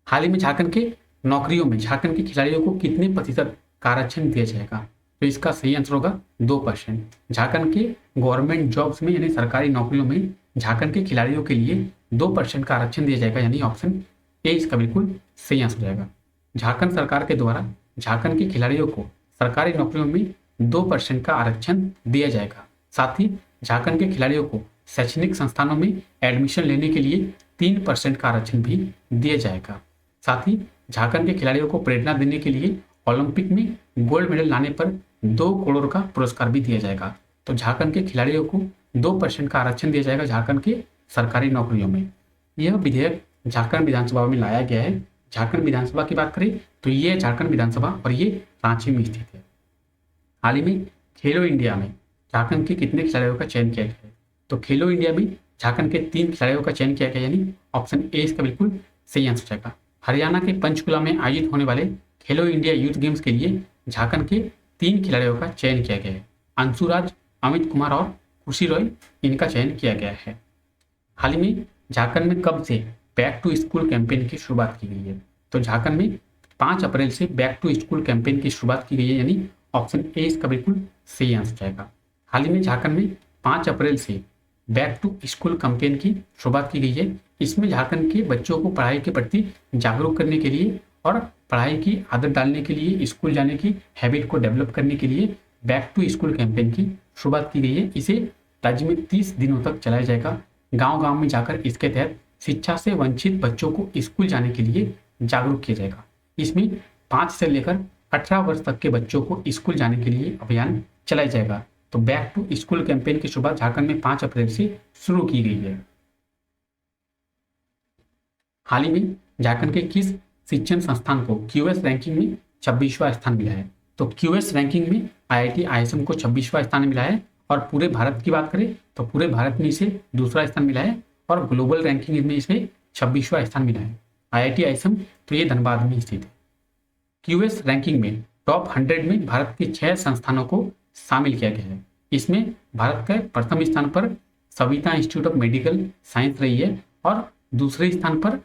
हाल ही में झारखंड के नौकरियों में झारखंड के खिलाड़ियों को कितने प्रतिशत का आरक्षण दिया जाएगा? तो इसका सही आंसर होगा 2%। झारखंड के गवर्नमेंट जॉब्स में यानी सरकारी नौकरियों में झारखंड के खिलाड़ियों के लिए 2% का आरक्षण दिया जाएगा, यानी ऑप्शन ए इसका बिल्कुल सही आंसर हो जाएगा। झारखंड सरकार के द्वारा झारखंड के खिलाड़ियों को सरकारी नौकरियों में 2% का आरक्षण दिया जाएगा। साथ ही झारखंड के खिलाड़ियों को शैक्षणिक संस्थानों में एडमिशन लेने के लिए 3% का आरक्षण भी दिया जाएगा। साथ ही झारखंड के खिलाड़ियों को प्रेरणा देने के लिए ओलंपिक में गोल्ड मेडल लाने पर 2 करोड़ का पुरस्कार भी दिया जाएगा। तो झारखंड के खिलाड़ियों को 2% का आरक्षण दिया जाएगा झारखंड के सरकारी नौकरियों में। यह विधेयक झारखंड विधानसभा में लाया गया है। झारखंड विधानसभा की बात करें तो ये है झारखंड विधानसभा और ये रांची में स्थित है। हाल ही में खेलो इंडिया में झारखंड के कितने खिलाड़ियों का चयन किया गया है? तो खेलो इंडिया में झारखंड के 3 खिलाड़ियों का चयन किया गया, यानी ऑप्शन ए इसका बिल्कुल सही आंसर हो जाएगा। हरियाणा के पंचकुला में आयोजित होने वाले खेलो इंडिया यूथ गेम्स के लिए झारखंड के 3 खिलाड़ियों का चयन किया गया है। अंशुराज, अमित कुमार और खुशी रॉय, इनका चयन किया गया है। हाल ही में झारखंड में कब से बैक टू स्कूल कैंपेन की शुरुआत की गई है? तो झारखंड में 5 अप्रैल से बैक टू स्कूल कैंपेन की शुरुआत की गई है, यानी ऑप्शन ए इसका बिल्कुल सही आंसर जाएगा। हाल ही में झारखंड में 5 अप्रैल से बैक टू स्कूल कैंपेन की शुरुआत की गई है। इसमें झारखंड के बच्चों को पढ़ाई के प्रति जागरूक करने के लिए और पढ़ाई की आदत डालने के लिए, स्कूल जाने की हैबिट को डेवलप करने के लिए बैक टू स्कूल कैंपेन की शुरुआत की गई है। इसे राज्य में 30 दिनों तक चलाया जाएगा। गांव-गांव में जाकर इसके तहत शिक्षा से वंचित बच्चों को स्कूल जाने के लिए जागरूक किया जाएगा। इसमें 5 से लेकर 18 वर्ष तक के बच्चों को स्कूल जाने के लिए अभियान चलाया जाएगा। तो बैक टू स्कूल कैंपेन की शुरुआत झारखंड में 5 अप्रैल से शुरू की गई है। हाल ही में झारखंड के किस शिक्षण संस्थान को क्यूएस रैंकिंग में 26वां स्थान मिला है? तो क्यूएस रैंकिंग में आईआईटी आईएसएम को 26वां स्थान मिला है और पूरे भारत की बात करें तो पूरे भारत में इसे दूसरा स्थान मिला है और ग्लोबल रैंकिंग में इसे 26वां स्थान मिला है। आईआईटी आईएसएम तो ये धनबाद में स्थित है। क्यूएस रैंकिंग में टॉप 100 में भारत के 6 संस्थानों को शामिल किया गया है। इसमें भारत का प्रथम स्थान पर Savita institute of medical science रही है और दूसरे स्थान पर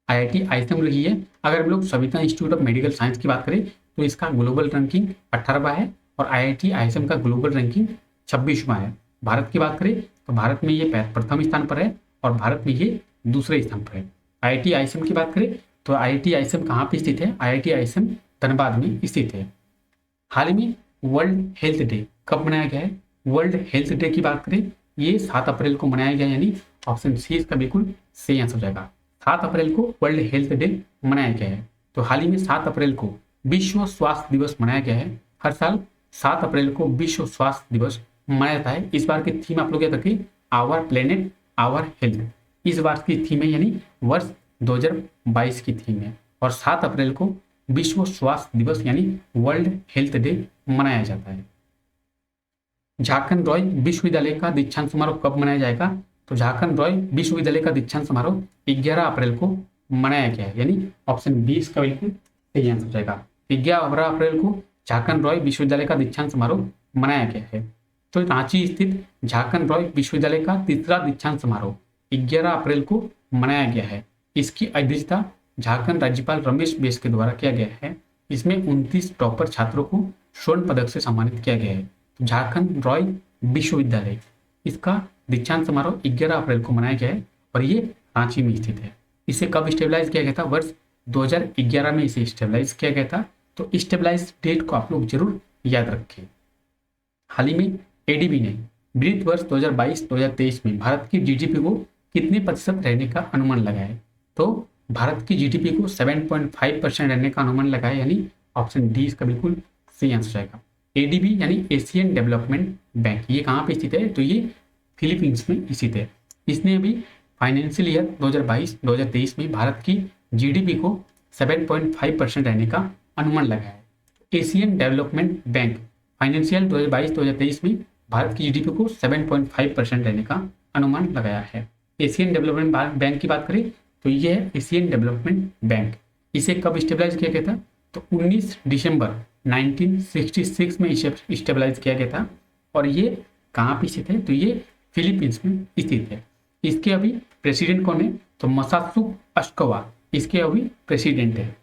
IIT आईएसएम रही है। अगर हम लोग Savita institute of medical science की बात करें तो इसका ग्लोबल रैंकिंग 18वां है और IIT आईएसएम का ग्लोबल रैंकिंग 26वां है। भारत की बात करें तो भारत में ये प्रथम स्थान पर है और भारत में ये दूसरे स्थान पर है। IIT आईएसएम की बात करें तो IIT आईएसएम कहाँ पे स्थित है? IIT आईएसएम धनबाद में स्थित है। हाल ही में वर्ल्ड हेल्थ डे कब मनाया गया है? वर्ल्ड हेल्थ डे की बात करें ये 7 अप्रैल को मनाया गया, यानी ऑप्शन सी इसका बिल्कुल सही आंसर हो जाएगा। 7 अप्रैल को वर्ल्ड हेल्थ डे मनाया गया है। तो हाल ही में 7 अप्रैल को विश्व स्वास्थ्य दिवस मनाया गया है। हर साल 7 अप्रैल को विश्व स्वास्थ्य दिवस मनाया जाता है। इस बार की थीम आप लोग याद रखिए, आवर प्लेनेट आवर हेल्थ। इस बार की थीम है, यानी वर्ष 2022 की थीम है और 7 अप्रैल को विश्व स्वास्थ्य दिवस यानी वर्ल्ड हेल्थ डे मनाया जाता है। झारखंड रॉय विश्वविद्यालय का दीक्षांत समारोह कब मनाया जाएगा? तो झारखंड रॉय विश्वविद्यालय का दीक्षांत समारोह 11 अप्रैल को मनाया गया है, यानी ऑप्शन बी इसका बिल्कुल सही आंसर हो जाएगा। 11 अप्रैल को झारखंड रॉय विश्वविद्यालय का दीक्षांत समारोह मनाया गया है। तो रांची स्थित झारखंड रॉय विश्वविद्यालय का तीसरा दीक्षांत समारोह 11 अप्रैल को मनाया गया है। इसकी अध्यक्षता झारखंड राज्यपाल रमेश बैस के द्वारा किया गया है। इसमें 29 टॉपर छात्रों को स्वर्ण पदक से सम्मानित किया गया है। तो झारखंड रॉय विश्वविद्यालय इसका दीक्षांत समारोह 11 अप्रैल को मनाया गया है और ये रांची में स्थित है। इसे कब स्टेबलाइज किया गया था? वर्ष 2011 में इसे स्टेबलाइज किया गया था। तो स्टेबलाइज डेट को आप लोग जरूर याद रखें। हाल ही में ADB ने वित्त वर्ष 2022-2023 में भारत की GDP को कितने प्रतिशत रहने का अनुमान लगाया है? तो भारत की GDP को 7.5% रहने का अनुमान लगाया, यानी ऑप्शन डी इसका बिल्कुल सही आंसर जाएगा। ADB यानी एशियन डेवलपमेंट बैंक, ये कहाँ पे स्थित है? तो ये फिलीपींस में स्थित है। इसने अभी फाइनेंशियल ईयर 2022-2023 में भारत की GDP को 7.5% रहने का अनुमान लगाया है। एशियन डेवलपमेंट बैंक फाइनेंशियल 2022-2023 में भारत की GDP को 7.5% रहने का अनुमान लगाया है। एशियन डेवलपमेंट बैंक की बात करें तो ये है एशियन डेवलपमेंट बैंक। इसे कब स्टेबलाइज किया गया था? तो 19 दिसंबर 1966 में इसे स्टेबलाइज किया गया था और ये कहाँ पे स्थित है? तो ये फिलीपींस में स्थित है। इसके अभी प्रेसिडेंट कौन है? तो मसात्सुको अशकावा इसके अभी प्रेसिडेंट है।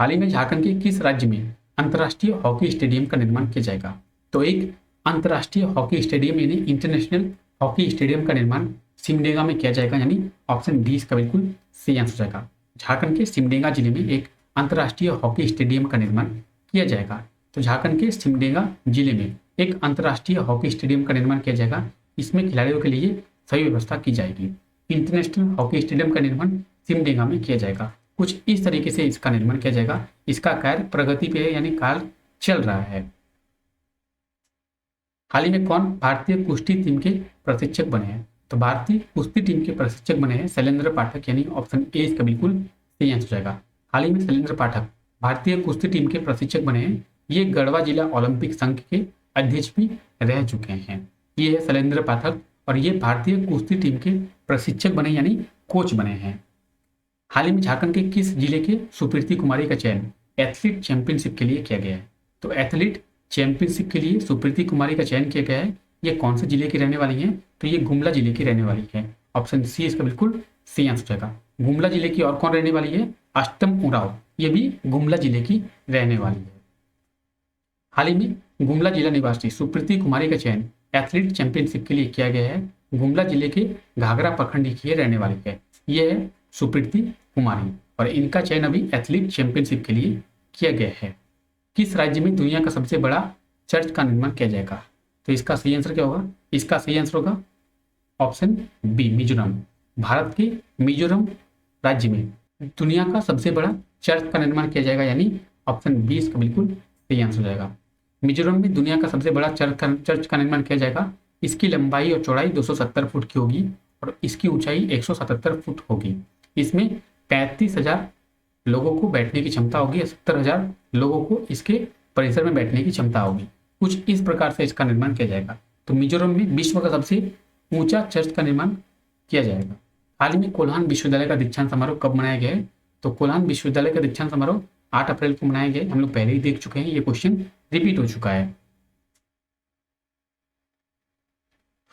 हाल ही में झारखंड के किस राज्य में अंतर्राष्ट्रीय हॉकी स्टेडियम का निर्माण किया जाएगा? तो एक अंतर्राष्ट्रीय हॉकी स्टेडियम यानी इंटरनेशनल हॉकी स्टेडियम का निर्माण सिमडेगा में किया जाएगा, यानी ऑप्शन डी इसका बिल्कुल सही आंसर जाएगा। झारखंड के सिमडेगा जिले में एक अंतर्राष्ट्रीय हॉकी स्टेडियम का निर्माण किया जाएगा। तो झारखंड के सिमडेगा जिले में एक अंतर्राष्ट्रीय हॉकी स्टेडियम का निर्माण किया जाएगा। इसमें खिलाड़ियों के लिए सही व्यवस्था की जाएगी। इंटरनेशनल हॉकी स्टेडियम का निर्माण सिमडेगा में किया जाएगा। कुछ इस तरीके से इसका निर्माण किया जाएगा। इसका कार्य प्रगति पे है, यानी कार्य चल रहा है। हाल ही में कौन भारतीय कुश्ती टीम के प्रशिक्षक बने हैं? तो भारतीय कुश्ती टीम के प्रशिक्षक बने हैं शैलेंद्र पाठक, यानी ऑप्शन ए इसका बिल्कुल सही आंसर जाएगा। हाल ही में शैलेंद्र पाठक भारतीय कुश्ती टीम के प्रशिक्षक बने हैं। ये गढ़वा जिला ओलंपिक संघ के अध्यक्ष भी रह चुके हैं। ये है शैलेंद्र पाठक और ये भारतीय कुश्ती टीम के प्रशिक्षक बने, यानी कोच बने हैं। हाल ही में झारखंड के किस जिले के सुप्रीति कुमारी का चयन एथलीट चैंपियनशिप के लिए किया गया है? तो एथलीट चैंपियनशिप के लिए सुप्रीति कुमारी का चयन किया गया है। ये कौन से जिले की रहने वाली हैं? तो ये गुमला जिले की रहने वाली है। ऑप्शन सी इसका बिल्कुल सही आंसर जाएगा। गुमला जिले की और कौन रहने वाली है? अष्टम उराव, ये भी गुमला जिले की रहने वाली है। हाल ही में गुमला जिला निवासी सुप्रीति कुमारी का चयन एथलीट चैंपियनशिप के लिए किया गया है। गुमला जिले के घाघरा प्रखंड की रहने वाली है। ये है सुप्रीति कुमारी और इनका चयन अभी एथलीट चैंपियनशिप के लिए किया गया है। किस राज्य में दुनिया का सबसे बड़ा चर्च का निर्माण किया जाएगा? तो इसका सही आंसर क्या होगा? इसका सही आंसर होगा ऑप्शन बी मिजोरम। भारत के मिजोरम राज्य में दुनिया का सबसे बड़ा चर्च का निर्माण किया जाएगा, यानी ऑप्शन बी इसका बिल्कुल सही आंसर हो जाएगा। मिजोरम में दुनिया का सबसे बड़ा चर्च का निर्माण किया जाएगा। इसकी लंबाई और चौड़ाई 270 फुट की होगी और इसकी ऊंचाई 177 फुट होगी। इसमें 35,000 लोगों को बैठने की क्षमता होगी, 70,000 लोगों को इसके परिसर में बैठने की क्षमता होगी। कुछ इस प्रकार से इसका निर्माण किया जाएगा। तो मिजोरम में विश्व का सबसे ऊंचा चर्च का निर्माण किया जाएगा। हाल ही में कोल्हान विश्वविद्यालय का दीक्षांत समारोह कब मनाया गया है? तो कोल्हान विश्वविद्यालय का दीक्षांत समारोह 8 अप्रैल को मनाया गया है। हम लोग पहले ही देख चुके हैं, ये क्वेश्चन रिपीट हो चुका है।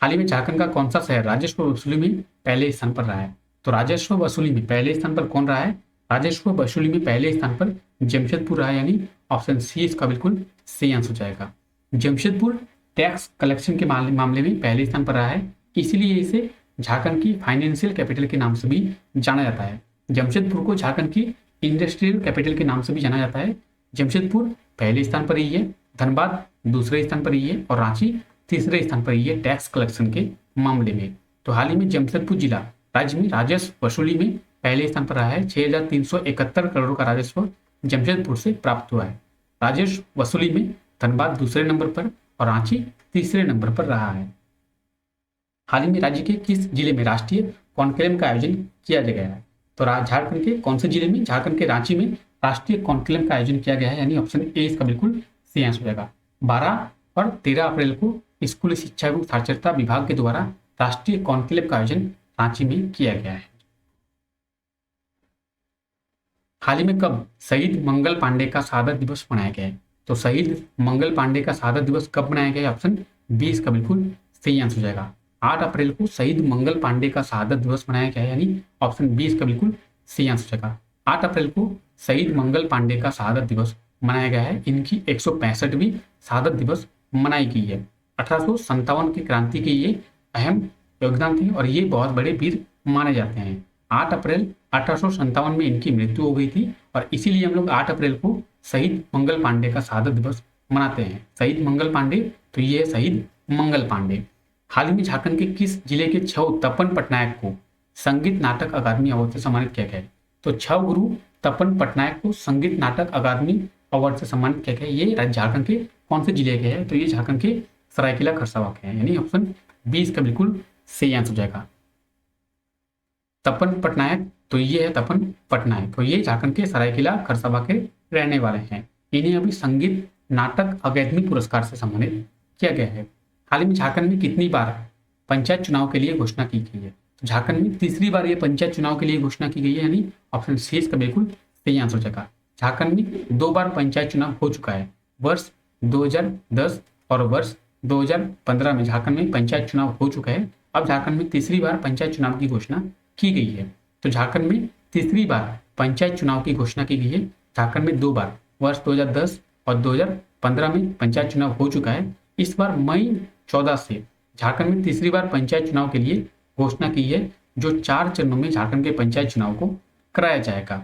हाल ही में झारखंड का कौन सा शहर राजस्व वसूली में पहले स्थान पर रहा है? तो राजस्व वसूली में पहले स्थान पर कौन रहा है? राजस्व वसूली में पहले स्थान पर जमशेदपुर रहा है, यानी ऑप्शन सी इसका बिल्कुल सही आंसर हो जाएगा। जमशेदपुर टैक्स कलेक्शन के मामले में पहले स्थान पर रहा है, इसीलिए इसे झारखंड की फाइनेंशियल कैपिटल के नाम से भी जाना जाता है। जमशेदपुर को झारखंड की इंडस्ट्रियल कैपिटल के नाम से भी जाना जाता है। जमशेदपुर पहले स्थान पर ही है, धनबाद दूसरे स्थान पर ही है और रांची तीसरे स्थान पर ही है टैक्स कलेक्शन के मामले में। तो हाल ही में जमशेदपुर जिला राज्य में राजस्व वसूली में पहले स्थान पर रहा है। 6,371 करोड़ का राजस्व जमशेदपुर से प्राप्त हुआ है। राजस्व वसूली में धनबाद दूसरे नंबर पर और रांची तीसरे नंबर पर रहा है। हाल ही में राज्य के किस जिले में राष्ट्रीय कॉन्क्लेव का आयोजन किया गया है? तो झारखंड के कौन से जिले में? झारखंड के रांची में राष्ट्रीय कॉन्क्लेव का आयोजन किया गया है, यानी ऑप्शन ए इसका बिल्कुल सही आंसर हो जाएगा। 12 और 13 अप्रैल को स्कूल शिक्षा एवं साक्षरता विभाग के द्वारा राष्ट्रीय कॉन्क्लेव का आयोजन रांची में किया गया है। हाल ही में कब शहीद मंगल पांडे का शहादत दिवस मनाया गया है? तो शहीद मंगल पांडे का शहादत दिवस कब मनाया गया है? ऑप्शन बी इसका बिल्कुल सही आंसर हो जाएगा। 8 अप्रैल को शहीद मंगल पांडे का शहादत दिवस मनाया गया है, यानी ऑप्शन बी इसका बिल्कुल सही आंसर हो जाएगा। 8 अप्रैल को शहीद मंगल पांडे का शहादत दिवस मनाया गया है। इनकी 165वीं शहादत दिवस मनाई गई है। 1857 की क्रांति के ये अहम योगदान थे और ये बहुत बड़े वीर माने जाते हैं। 8 अप्रैल 1857 में इनकी मृत्यु हो गई थी और इसीलिए हम लोग 8 अप्रैल को शहीद मंगल पांडे का शहादत दिवस मनाते हैं। शहीद मंगल पांडे, तो ये है शहीद मंगल पांडे। हाल ही में झारखंड के किस जिले के छव तपन पटनायक को संगीत नाटक अकादमी अवार्ड से सम्मानित किया गया है? तो छव गुरु तपन पटनायक को संगीत नाटक अकादमी अवार्ड से सम्मानित किया गया है। ये झारखंड के कौन से जिले के हैं? तो ये झारखंड के सरायकेला खरसावां के हैं, यानी ऑप्शन बी इसका बिल्कुल सही आंसर हो जाएगा। तपन पटनायक, तो ये है तपन पटनायक और ये झारखंड के सरायकेला खरसावां के रहने वाले हैं। इन्हें अभी संगीत नाटक अकादमी पुरस्कार से सम्मानित किया गया है। हाल ही में झारखंड में कितनी बार पंचायत चुनाव के लिए घोषणा की गई है? तो झारखंड में तीसरी बार ये पंचायत चुनाव के लिए घोषणा की गई है, यानी ऑप्शन सी इसका बिल्कुल सही आंसर हो जाएगा। झारखंड में 2 बार पंचायत चुनाव हो चुका है, वर्ष 2010 और वर्ष 2015 में झारखंड में पंचायत चुनाव हो चुका है। अब झारखंड में तीसरी बार पंचायत चुनाव की घोषणा की गई है। तो झारखंड में तीसरी बार पंचायत चुनाव की घोषणा की गई है। झारखंड में 2 बार वर्ष 2010 और 2015 में पंचायत चुनाव हो चुका है। इस बार मई 14 से झारखंड में तीसरी बार पंचायत चुनाव के लिए घोषणा की है, जो 4 चरणों में झारखंड के पंचायत चुनाव को कराया जाएगा।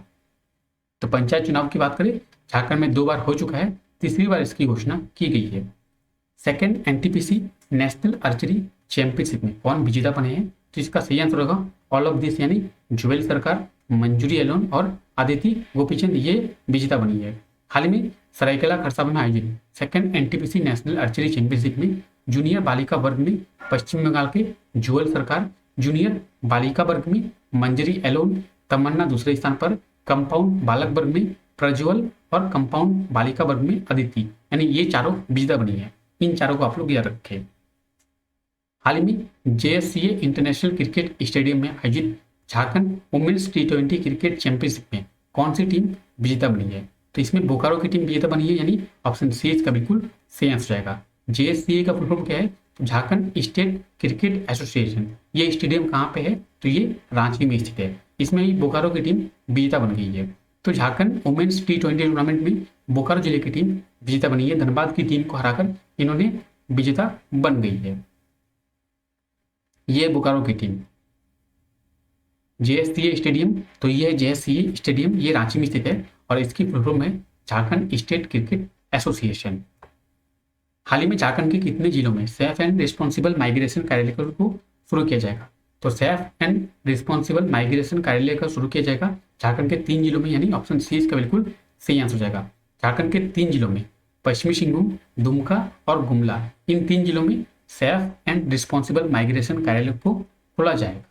तो पंचायत चुनाव की बात करें, झारखंड में 2 बार हो चुका है, तीसरी बार इसकी घोषणा की गई है। Second NTPC national archery championship में कौन विजेता बने हैं? तो इसका सही आंसर होगा ऑल ऑफ दिस, यानी जुवेल सरकार, मंजूरी एलोन और आदिति गोपीचंद ये विजेता बनी है। हाल ही में सरायकेला खरसावां में आयोजित second NTPC national archery championship में जूनियर बालिका वर्ग में पश्चिम बंगाल के जुवेल सरकार, जूनियर बालिका वर्ग में मंजरी एलोन, तमन्ना दूसरे स्थान पर, कंपाउंड बालक वर्ग में प्रज्वल और कंपाउंड बालिका वर्ग में अदिति, यानी ये चारों विजेता बनी है। इन चारों को आप लोग याद रखें। हाल ही में जेएससीए इंटरनेशनल क्रिकेट स्टेडियम में आयोजित Jharkhand women's T20 cricket championship में कौन सी टीम विजेता बनी है? तो इसमें बोकारो की टीम विजेता बनी है, यानी ऑप्शन सी इसका बिल्कुल सही आंसर जाएगा। जेएससीए का फुल फॉर्म क्या है? तो झारखंड स्टेट क्रिकेट एसोसिएशन। ये स्टेडियम कहाँ पे है? तो ये रांची में स्थित है। इसमें ही बोकारो की टीम विजेता बन गई है। तो झारखंड वुमेन्स T20 टूर्नामेंट में बोकारो जिले की टीम विजेता बनी है। धनबाद की टीम को हराकर इन्होंने विजेता बन गई है। ये बोकारो की टीम। जेएससीए स्टेडियम, तो ये है जेएससीए स्टेडियम, ये रांची में स्थित है और इसकी फुल फॉर्म है झारखंड स्टेट क्रिकेट एसोसिएशन। हाल ही में झारखंड के कितने जिलों में सेफ एंड रिस्पॉन्सिबल माइग्रेशन कार्यालय को शुरू किया जाएगा? तो सेफ एंड रिस्पॉन्सिबल माइग्रेशन कार्यालय का शुरू किया जाएगा झारखंड के 3 जिलों में, यानी ऑप्शन सी इसका बिल्कुल सही आंसर हो जाएगा। झारखंड के 3 जिलों में पश्चिमी सिंहभूम, दुमका और गुमला, इन 3 जिलों में सेफ एंड रिस्पॉन्सिबल माइग्रेशन कार्यालय को खोला जाएगा।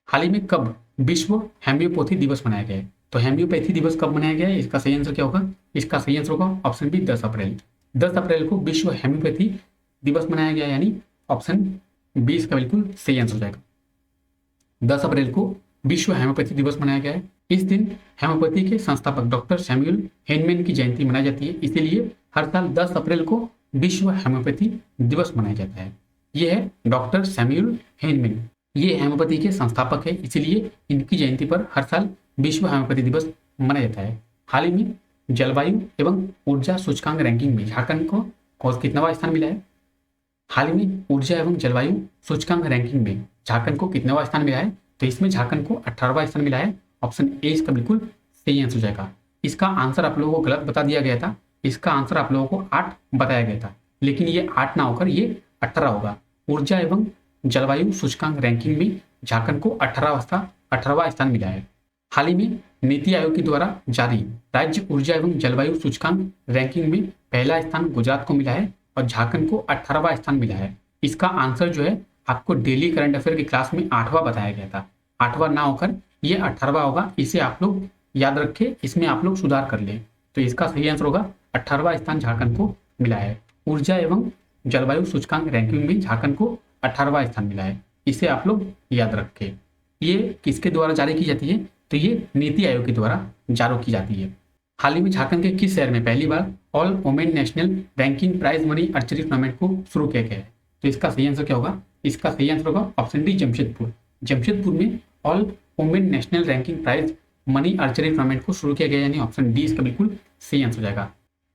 हाल ही में कब विश्व हेम्योपैथी दिवस मनाया गया है? तो हेम्योपैथी दिवस कब मनाया गया है? इसका सही आंसर क्या होगा? इसका सही आंसर होगा ऑप्शन बी 10 अप्रैल। 10 अप्रैल को विश्व हेम्योपैथी दिवस मनाया गया है, यानी ऑप्शन बी इसका बिल्कुल सही आंसर हो जाएगा। 10 अप्रैल को विश्व हेम्योपैथी दिवस मनाया गया है। इस दिन हेम्योपैथी के संस्थापक डॉक्टर सैमुअल हैनमैन की जयंती मनाई जाती है, इसीलिए हर साल 10 अप्रैल को विश्व हेम्योपैथी दिवस मनाया जाता है। ये है डॉक्टर सैमुअल हैनमैन, ये हेम्योपैथी के संस्थापक है, इसीलिए इनकी जयंती पर हर साल विश्व हेम्योपैथी दिवस मनाया जाता है। हाल ही में जलवायु एवं ऊर्जा सूचकांक रैंकिंग में झारखंड को कितनावा स्थान मिला है? हाल ही में ऊर्जा एवं जलवायु सूचकांक रैंकिंग में झारखंड को कितनावा स्थान मिला है? तो इसमें झारखंड को 18वां स्थान मिला है। ऑप्शन ए इसका बिल्कुल सही आंसर हो जाएगा। इसका आंसर आप लोगों को गलत बता दिया गया था, इसका आंसर आप लोगों को 8 बताया गया था, लेकिन ये 8 ना होकर ये 18 होगा। ऊर्जा एवं जलवायु सूचकांक रैंकिंग में झारखंड को 18वां स्थान मिला है। हाल ही में नीति आयोग के द्वारा जारी राज्य ऊर्जा एवं जलवायु सूचकांक रैंकिंग में पहला स्थान गुजरात को मिला है और झारखंड को 18वां स्थान मिला है। इसका आंसर जो है आपको डेली करंट अफेयर की क्लास में 8वां बताया गया था, 8वां ना होकर ये 18वां होगा। इसे आप लोग याद रखें, इसमें आप लोग सुधार कर लें। तो इसका सही आंसर होगा 18वां स्थान झारखंड को मिला है। ऊर्जा एवं जलवायु सूचकांक रैंकिंग में झारखंड को 18वां स्थान मिला है, इसे आप लोग याद रखें। ये किसके द्वारा जारी की जाती है? तो ये नीति आयोग के द्वारा जारी की जाती है। हाल ही में झारखंड के किस शहर में पहली बार all women national ranking prize money archery tournament को शुरू किया गया है? तो इसका सही आंसर क्या होगा? इसका सही आंसर होगा ऑप्शन डी जमशेदपुर। जमशेदपुर में all women national ranking prize money archery tournament को शुरू किया गया, यानी ऑप्शन डी इसका बिल्कुल सही आंसर हो जाएगा।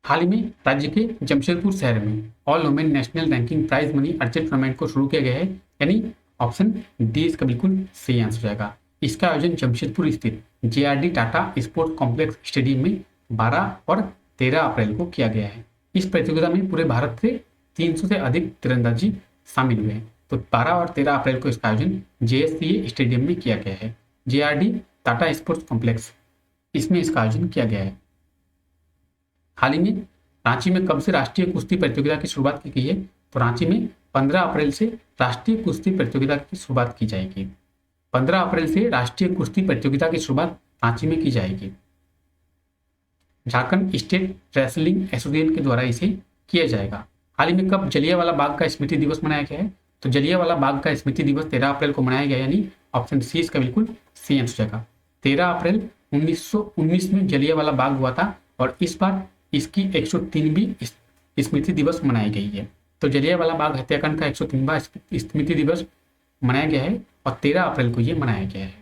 हाल ही में राज्य के जमशेदपुर शहर में all women national ranking prize money archery tournament को शुरू किया गया है, यानी ऑप्शन डी इसका बिल्कुल सही आंसर हो जाएगा। इसका आयोजन जमशेदपुर स्थित JRD Tata sports complex stadium में 12 और 13 अप्रैल को किया गया है। इस प्रतियोगिता में पूरे भारत से 300 से अधिक तीरंदाजी शामिल हुए हैं। तो 12 और 13 अप्रैल को इसका आयोजन JSCA स्टेडियम में किया गया है, JRD टाटा स्पोर्ट्स कॉम्प्लेक्स, इसमें इसका आयोजन किया गया है। हाल ही में रांची में कब से राष्ट्रीय कुश्ती प्रतियोगिता की शुरुआत की गई है? तो रांची में 15 अप्रैल से राष्ट्रीय कुश्ती प्रतियोगिता की शुरुआत की जाएगी। 15 अप्रैल से राष्ट्रीय कुश्ती प्रतियोगिता की शुरुआत रांची में की जाएगी। झारखंड स्टेट रेसलिंग एसोसिएशन के द्वारा इसे किया जाएगा। हाल ही में कब जलियांवाला बाग का स्मृति दिवस मनाया गया है? तो जलियांवाला बाग का स्मृति दिवस 13 अप्रैल को मनाया गया, यानी ऑप्शन सी इसका बिल्कुल सही आंसर हो जाएगा। 13 अप्रैल 1919 में जलियांवाला बाग हुआ था और इस बार इसकी 103वीं स्मृति दिवस मनाई गई है। तो जलियांवाला बाग हत्याकांड का 103वां स्मृति दिवस मनाया गया है और 13 अप्रैल को यह मनाया गया है।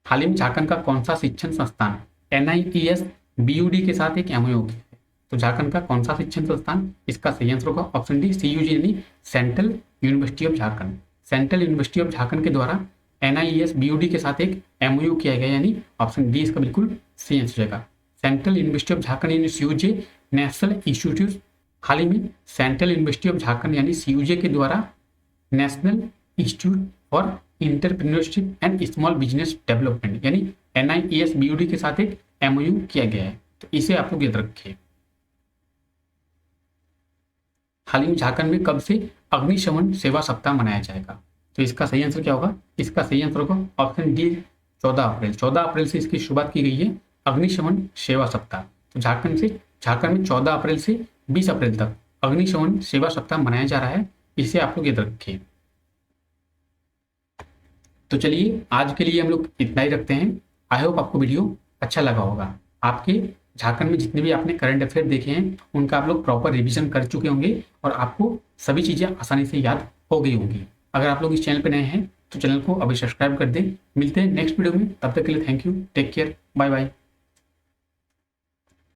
हाल ही में झारखंड का कौन सा शिक्षण संस्थान NIES BUD के साथ एक MOU किया है? तो झारखंड का कौन सा शिक्षण संस्थान? इसका सही आंसर होगा ऑप्शन डी CUG, यानी central university of Jharkhand. Central university of Jharkhand के द्वारा NIES BUD के साथ एक MOU किया गया, यानी ऑप्शन डी इसका बिल्कुल सही आंसर हो जाएगा। सेंट्रल यूनिवर्सिटी ऑफ झारखंड यानी CUJ नेशनल इंस्टीट्यूट। हाल ही में सेंट्रल यूनिवर्सिटी ऑफ झारखंड यानी CUJ के द्वारा national institute for entrepreneurship and small business development यानी NIES BUD के साथ एक MOU किया गया है, तो इसे आप लोग याद रखें। हाल ही में झारखंड में कब से अग्निशमन सेवा सप्ताह मनाया जाएगा? तो इसका सही आंसर क्या होगा? इसका सही आंसर होगा ऑप्शन डी 14 अप्रैल। 14 अप्रैल से इसकी शुरुआत की गई है अग्निशमन सेवा सप्ताह। तो झारखंड में 14 अप्रैल से 20 अप्रैल तक अग्निशमन सेवा सप्ताह मनाया जा रहा है, इसे आप लोग याद रखें। तो चलिए आज के लिए हम लोग इतना ही रखते हैं। आई होप आपको वीडियो अच्छा लगा होगा। आपके झारखंड में जितने भी आपने करंट अफेयर देखे हैं उनका आप लोग प्रॉपर रिवीजन कर चुके होंगे और आपको सभी चीज़ें आसानी से याद हो गई होंगी। अगर आप लोग इस चैनल पर नए हैं तो चैनल को अभी सब्सक्राइब कर दें। मिलते हैं नेक्स्ट वीडियो में, तब तक के लिए thank you, take care, bye bye.